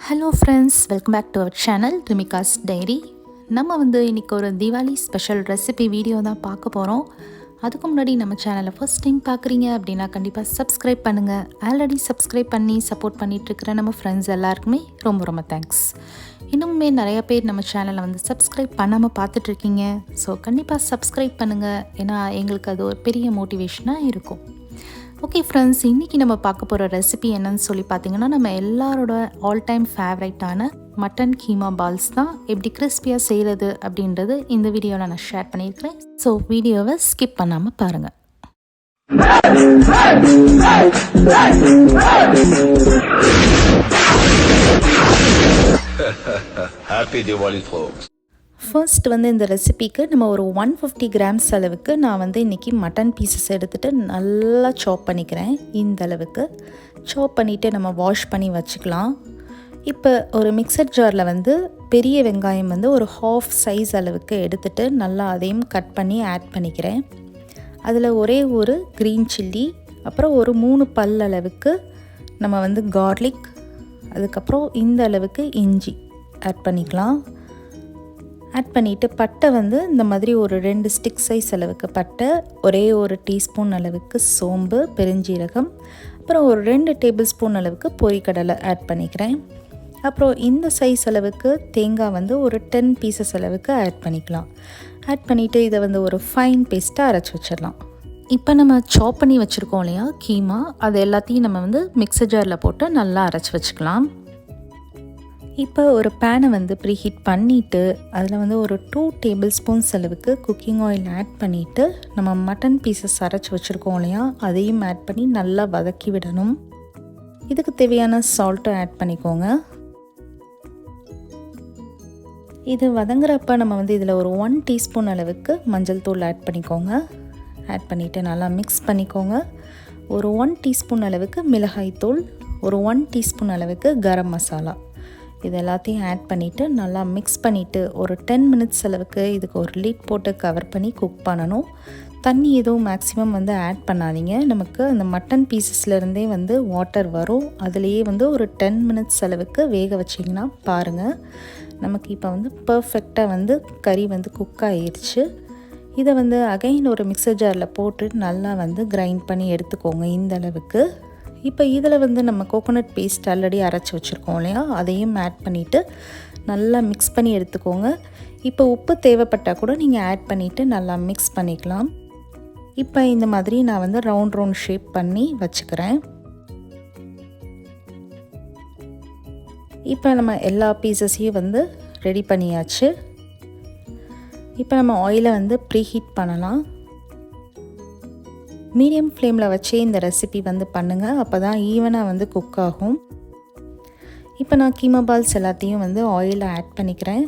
Hello friends, welcome back to our channel Rimika's Diary. நம்ம இன்னைக்கு ஒரு தீபாவளி ஸ்பெஷல் ரெசிபி வீடியோ தான் பார்க்க போகிறோம். அதுக்கு முன்னாடி நம்ம சேனலை ஃபர்ஸ்ட் டைம் பார்க்குறீங்க அப்படின்னா கண்டிப்பாக சப்ஸ்கிரைப் பண்ணுங்கள். ஆல்ரெடி சப்ஸ்கிரைப் பண்ணி சப்போர்ட் பண்ணிகிட்ருக்கிற நம்ம ஃப்ரெண்ட்ஸ் எல்லாருக்குமே ரொம்ப ரொம்ப தேங்க்ஸ். இன்னுமே நிறைய பேர் நம்ம சேனலை சப்ஸ்கிரைப் பண்ணாமல் பார்த்துட்ருக்கீங்க. ஸோ கண்டிப்பாக சப்ஸ்கிரைப் பண்ணுங்கள், ஏன்னா எங்களுக்கு அது ஒரு பெரிய மோட்டிவேஷனாக இருக்கும். ஓகே ஃப்ரெண்ட்ஸ், இன்றைக்கி நம்ம பார்க்க போகிற ரெசிபி என்னன்னு சொல்லி பார்த்தீங்கன்னா, நம்ம எல்லாரோட ஆல் டைம் ஃபேவரைட்டான மட்டன் கீமா பால்ஸ் தான். எப்படி கிறிஸ்பியாக செய்கிறது அப்படின்றது இந்த வீடியோவில் நான் ஷேர் பண்ணியிருக்கிறேன். ஸோ வீடியோவை ஸ்கிப் பண்ணாமல் பாருங்கள். Happy Diwali folks. ஃபர்ஸ்ட் இந்த ரெசிபிக்கு நம்ம ஒரு 150 கிராம்ஸ் அளவுக்கு நான் இன்றைக்கி மட்டன் பீசஸ் எடுத்துகிட்டு நல்லா சாப் பண்ணிக்கிறேன். இந்த அளவுக்கு சாப் பண்ணிவிட்டு நம்ம வாஷ் பண்ணி வச்சுக்கலாம். இப்போ ஒரு மிக்சர் ஜாரில் பெரிய வெங்காயம் ஒரு ஹாஃப் சைஸ் அளவுக்கு எடுத்துகிட்டு நல்லா அதையும் கட் பண்ணி ஆட் பண்ணிக்கிறேன். அதில் ஒரே ஒரு க்ரீன் சில்லி, அப்புறம் ஒரு 3 பல் அளவுக்கு நம்ம கார்லிக், அதுக்கப்புறம் இந்த அளவுக்கு இஞ்சி ஆட் பண்ணிக்கலாம். ஆட் பண்ணிவிட்டு பட்டை இந்த மாதிரி ஒரு 2 ஸ்டிக் சைஸ் அளவுக்கு பட்டை, ஒரே ஒரு டீஸ்பூன் அளவுக்கு சோம்பு, பெருஞ்சீரகம், அப்புறம் ஒரு 2 டேபிள் ஸ்பூன் அளவுக்கு பொரிக்கடலை ஆட் பண்ணிக்கிறேன். அப்புறம் இந்த சைஸ் அளவுக்கு தேங்காய் ஒரு 10 பீசஸ் அளவுக்கு ஆட் பண்ணிக்கலாம். ஆட் பண்ணிவிட்டு இதை ஒரு ஃபைன் பேஸ்ட்டாக அரைச்சி வச்சிடலாம். இப்போ நம்ம சாப் பண்ணி வச்சுருக்கோம் இல்லையா கீமா, அது எல்லாத்தையும் நம்ம மிக்சர் ஜாரில் போட்டு நல்லா அரைச்சி வச்சுக்கலாம். இப்போ ஒரு பேனை ப்ரீஹீட் பண்ணிவிட்டு அதில் ஒரு 2 டேபிள் ஸ்பூன்ஸ் அளவுக்கு குக்கிங் ஆயில் ஆட் பண்ணிவிட்டு நம்ம மட்டன் பீசஸ் அரைச்சி வச்சுருக்கோம் இல்லையா, அதையும் ஆட் பண்ணி நல்லா வதக்கி விடணும். இதுக்கு தேவையான சால்ட்டும் ஆட் பண்ணிக்கோங்க. இது வதங்குறப்ப நம்ம இதில் ஒரு 1 டீஸ்பூன் அளவுக்கு மஞ்சள் தூள் ஆட் பண்ணிக்கோங்க. ஆட் பண்ணிவிட்டு நல்லா மிக்ஸ் பண்ணிக்கோங்க. ஒரு 1 டீஸ்பூன் அளவுக்கு மிளகாய் தூள், ஒரு 1 டீஸ்பூன் அளவுக்கு கரம் மசாலா, இது எல்லாத்தையும் ஆட் பண்ணிவிட்டு நல்லா மிக்ஸ் பண்ணிவிட்டு ஒரு 10 மினிட்ஸ் அளவுக்கு இதுக்கு ஒரு லிட் போட்டு கவர் பண்ணி குக் பண்ணணும். தண்ணி எதுவும் மேக்ஸிமம் ஆட் பண்ணாதீங்க. நமக்கு அந்த மட்டன் பீசஸ்லேருந்தே வாட்டர் வரும். அதுலேயே ஒரு 10 மினிட்ஸ் அளவுக்கு வேக வச்சிங்கன்னா பாருங்கள், நமக்கு இப்போ பர்ஃபெக்டாக கறி குக் ஆகிடுச்சு. இதை அகைன் ஒரு மிக்சர் ஜாரில் போட்டு நல்லா கிரைண்ட் பண்ணி எடுத்துக்கோங்க இந்த அளவுக்கு. இப்போ இதில் நம்ம கோகோனட் பேஸ்ட் ஆல்ரெடி அரைச்சி வச்சுருக்கோம் இல்லையா, அதையும் ஆட் பண்ணிவிட்டு நல்லா மிக்ஸ் பண்ணி எடுத்துக்கோங்க. இப்போ உப்பு தேவைப்பட்டால் கூட நீங்கள் ஆட் பண்ணிவிட்டு நல்லா மிக்ஸ் பண்ணிக்கலாம். இப்போ இந்த மாதிரி நான் ரவுண்ட் ஷேப் பண்ணி வச்சுக்கிறேன். இப்போ நம்ம எல்லா பீசஸையும் ரெடி பண்ணியாச்சு. இப்போ நம்ம ஆயிலை ப்ரீஹீட் பண்ணலாம். மீடியம் ஃப்ளேமில் வச்சே இந்த ரெசிபி பண்ணுங்கள், அப்போ தான் ஈவனாக குக் ஆகும். இப்போ நான் கீமா பால்ஸ் எல்லாத்தையும் ஆயிலில் ஆட் பண்ணிக்கிறேன்.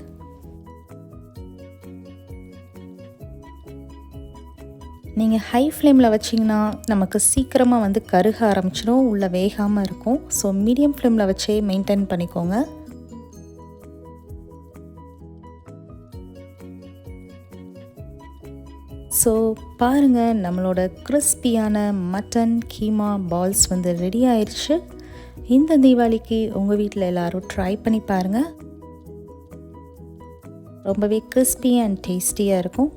நீங்கள் ஹை ஃப்ளேமில் வச்சிங்கன்னா நமக்கு சீக்கிரமாக கருக ஆரம்பிச்சிடும், உள்ளே வேகாமல் இருக்கும். ஸோ மீடியம் ஃப்ளேமில் வச்சே மெயின்டைன் பண்ணிக்கோங்க. ஸோ பாருங்கள், நம்மளோட கிறிஸ்பியான மட்டன் கீமா பால்ஸ் ரெடி ஆயிடுச்சு. இந்த தீபாவளிக்கு உங்கள் வீட்டில் எல்லோரும் ட்ரை பண்ணி பாருங்கள். ரொம்பவே கிறிஸ்பி அண்ட் டேஸ்டியாக இருக்கும்.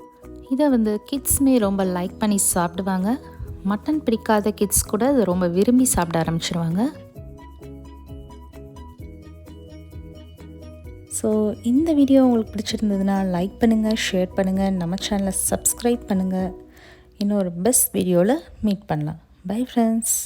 இதை கிட்ஸுமே ரொம்ப லைக் பண்ணி சாப்பிடுவாங்க. மட்டன் பிடிக்காத கிட்ஸ் கூட இதை ரொம்ப விரும்பி சாப்பிட ஆரம்பிச்சிருவாங்க. ஸோ இந்த வீடியோ உங்களுக்கு பிடிச்சிருந்ததுன்னா லைக் பண்ணுங்கள், ஷேர் பண்ணுங்கள், நம்ம சேனலை சப்ஸ்கிரைப் பண்ணுங்கள். இன்னொரு பெஸ்ட் வீடியோவில் மீட் பண்ணலாம். Bye friends.